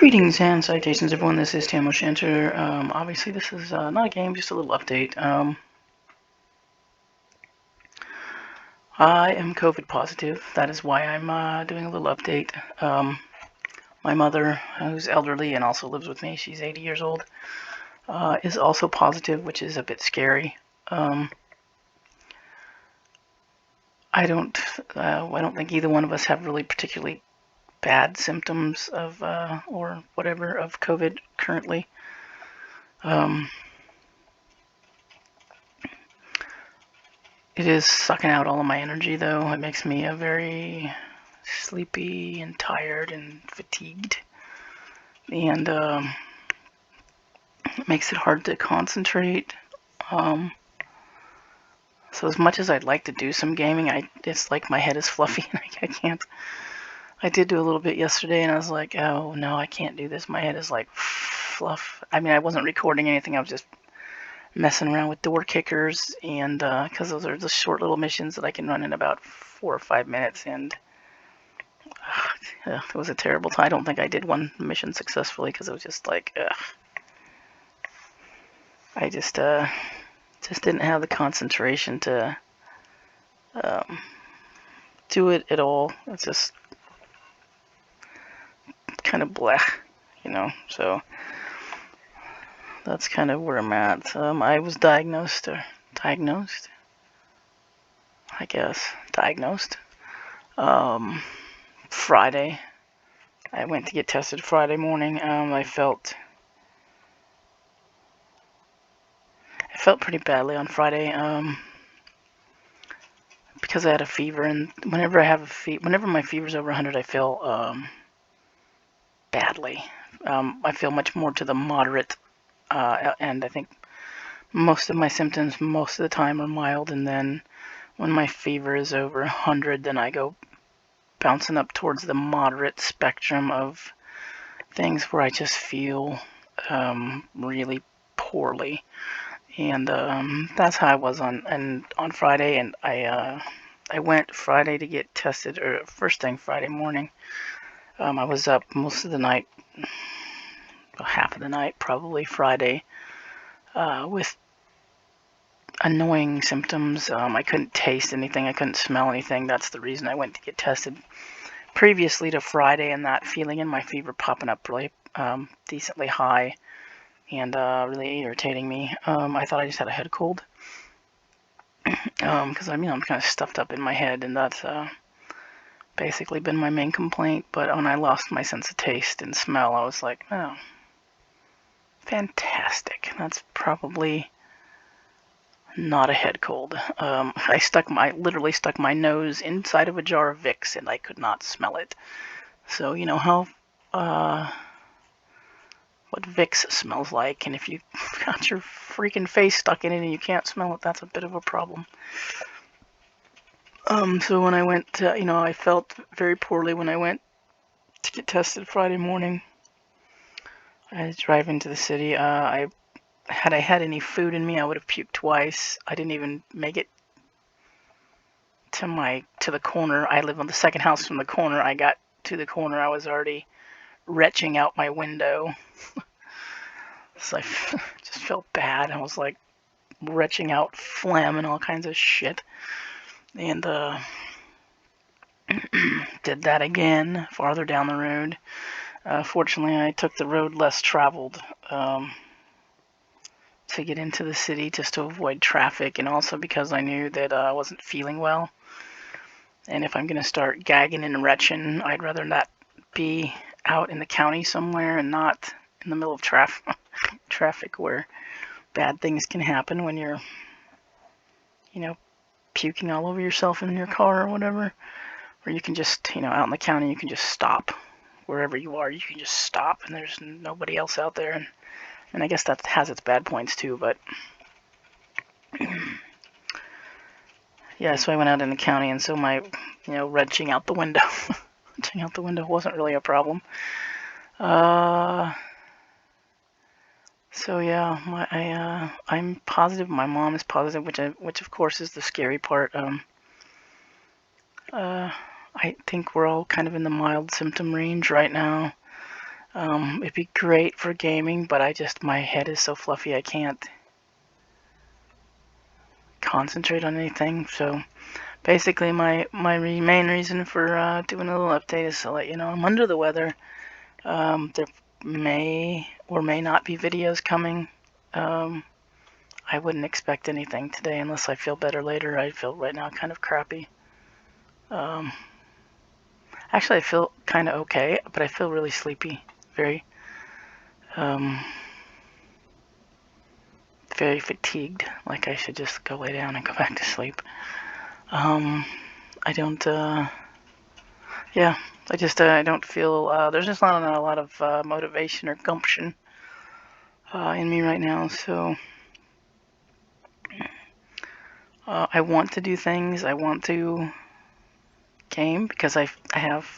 Greetings and salutations, everyone. This is Tam O'Shanter. Obviously, this is not a game, just a little update. I am COVID positive. That is why I'm doing a little update. My mother, who's elderly and also lives with me, she's 80 years old, is also positive, which is a bit scary. I don't think either one of us have really particularly bad symptoms of or whatever of COVID currently. It is sucking out all of my energy, though. It makes me very sleepy and tired and fatigued, and it makes it hard to concentrate. So as much as I'd like to do some gaming, it's like my head is fluffy and I can't. I did do a little bit yesterday, and I was like, oh no, I can't do this. My head is like fluff. I mean, I wasn't recording anything. I was just messing around with door kickers, and because those are the short little missions that I can run in about 4 or 5 minutes, and it was a terrible time. I don't think I did one mission successfully because it was just like, I just didn't have the concentration to do it at all. It's just kind of blah, so that's kind of where I'm at. I was diagnosed, I guess, Friday. I went to get tested Friday morning. I felt pretty badly on Friday, because I had a fever, and whenever my fever's over 100, I feel badly. I feel much more to the moderate, and I think most of my symptoms most of the time are mild, and then when my fever is over 100, then I go bouncing up towards the moderate spectrum of things where I just feel really poorly, and that's how I was on Friday. And I went Friday to get tested, or first thing Friday morning. I was up most of the night, half of the night probably Friday, with annoying symptoms. I couldn't taste anything, I couldn't smell anything. That's the reason I went to get tested previously to Friday, and that feeling in my fever popping up really decently high and really irritating me. I thought I just had a head cold, because I'm kind of stuffed up in my head, and that's basically been my main complaint. But when I lost my sense of taste and smell, I was like, oh, fantastic. That's probably not a head cold. I literally stuck my nose inside of a jar of Vicks, and I could not smell it. So you know how what Vicks smells like, and if you got your freaking face stuck in it and you can't smell it, that's a bit of a problem. So when I went to, I felt very poorly when I went to get tested Friday morning. I was driving to the city. Had I had any food in me, I would have puked twice. I didn't even make it to the corner. I live on the second house from the corner. I got to the corner, I was already retching out my window. So I just felt bad. I was like retching out phlegm and all kinds of shit. And did that again farther down the road. Fortunately, I took the road less traveled to get into the city, just to avoid traffic, and also because I knew that I wasn't feeling well. And if I'm going to start gagging and retching, I'd rather not be out in the county somewhere and not in the middle of traffic where bad things can happen when you're, puking all over yourself in your car or whatever. Or you can just, out in the county, you can just stop. Wherever you are, you can just stop, and there's nobody else out there. And I guess that has its bad points too, but yeah, so I went out in the county, and so my, wrenching out the window, wasn't really a problem. So yeah, I'm positive. My mom is positive, which of course is the scary part. I think we're all kind of in the mild symptom range right now. It'd be great for gaming, but my head is so fluffy I can't concentrate on anything. So basically my main reason for doing a little update is to let you know I'm under the weather. There may or may not be videos coming. I wouldn't expect anything today unless I feel better later. I feel right now kind of crappy. Actually, I feel kind of okay, but I feel really sleepy. Very, very fatigued. Like I should just go lay down and go back to sleep. I don't, yeah, I don't feel, there's just not a lot of motivation or gumption in me right now, so I want to do things. I want to game because I have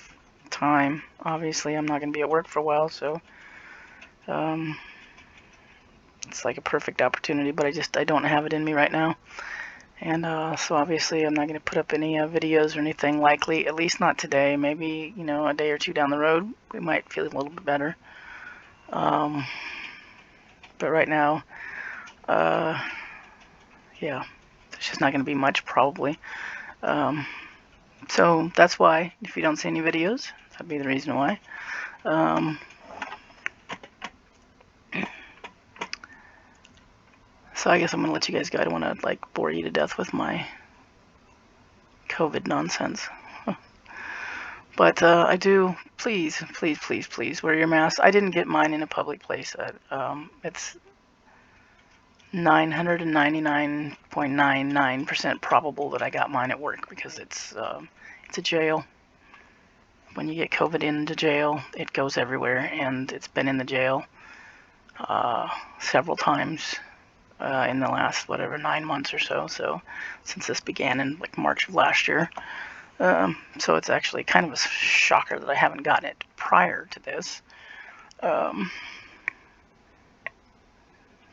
time. Obviously, I'm not going to be at work for a while, so it's like a perfect opportunity, but I don't have it in me right now. And so obviously I'm not going to put up any videos or anything likely, at least not today. Maybe, a day or two down the road, we might feel a little bit better. But right now, yeah, there's just not going to be much probably. So that's why, if you don't see any videos, that'd be the reason why. So I guess I'm going to let you guys go. I don't want to bore you to death with my COVID nonsense. But I do, please, please, please, please wear your mask. I didn't get mine in a public place. It's 999.99% probable that I got mine at work because it's a jail. When you get COVID into jail, it goes everywhere, and it's been in the jail several times in the last 9 months or so. So since this began in March of last year. So it's actually kind of a shocker that I haven't gotten it prior to this.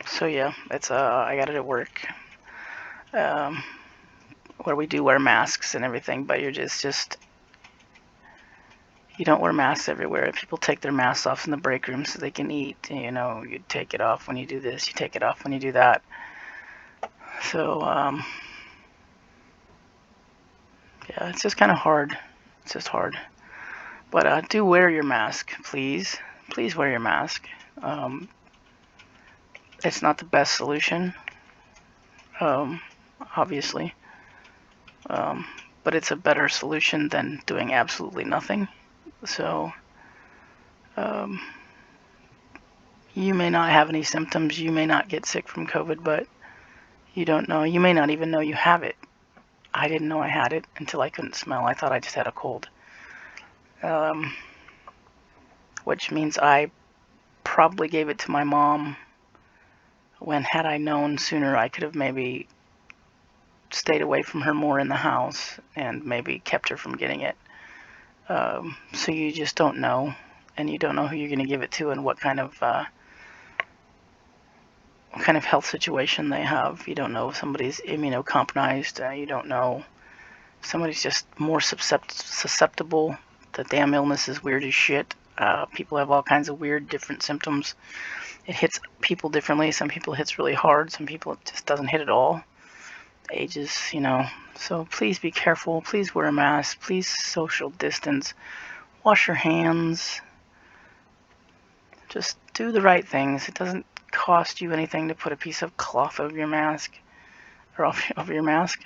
So yeah, it's I got it at work, where we do wear masks and everything, but you're just you don't wear masks everywhere. People take their masks off in the break room so they can eat. You take it off when you do this, you take it off when you do that. So yeah, it's just kind of hard. It's just hard. But do wear your mask, please. Please wear your mask. It's not the best solution, obviously, but it's a better solution than doing absolutely nothing. So you may not have any symptoms, you may not get sick from COVID, but you don't know. You may not even know you have it. I didn't know I had it until I couldn't smell. I thought I just had a cold, which means I probably gave it to my mom when, had I known sooner, I could have maybe stayed away from her more in the house and maybe kept her from getting it. So you just don't know, and you don't know who you're going to give it to and what kind of health situation they have. You don't know if somebody's immunocompromised. You don't know if somebody's just more susceptible. The damn illness is weird as shit. People have all kinds of weird, different symptoms. It hits people differently. Some people it hits really hard. Some people it just doesn't hit at all. Ages, So please be careful. Please wear a mask. Please social distance. Wash your hands. Just do the right things. It doesn't cost you anything to put a piece of cloth over your mask. Or over your mask.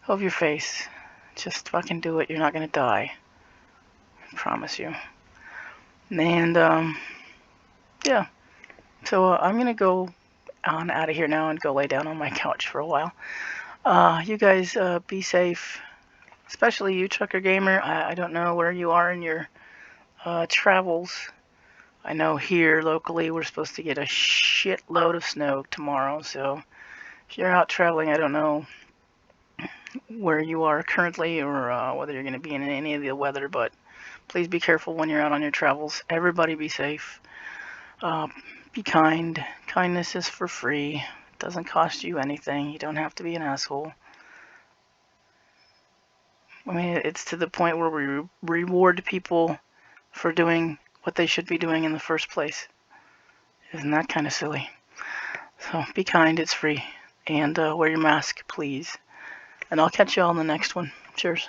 Over your face. Just fucking do it. You're not gonna die. I promise you. And, yeah. So I'm gonna go on out of here now and go lay down on my couch for a while. You guys be safe, especially you, Trucker Gamer. I don't know where you are in your travels. I know here locally we're supposed to get a shitload of snow tomorrow, so if you're out traveling, I don't know where you are currently or whether you're going to be in any of the weather, but please be careful when you're out on your travels. Everybody be safe. Be kind. Kindness is for free. It doesn't cost you anything. You don't have to be an asshole. I mean, it's to the point where we reward people for doing what they should be doing in the first place. Isn't that kind of silly? So be kind, it's free, and wear your mask, please. And I'll catch you all in the next one. Cheers.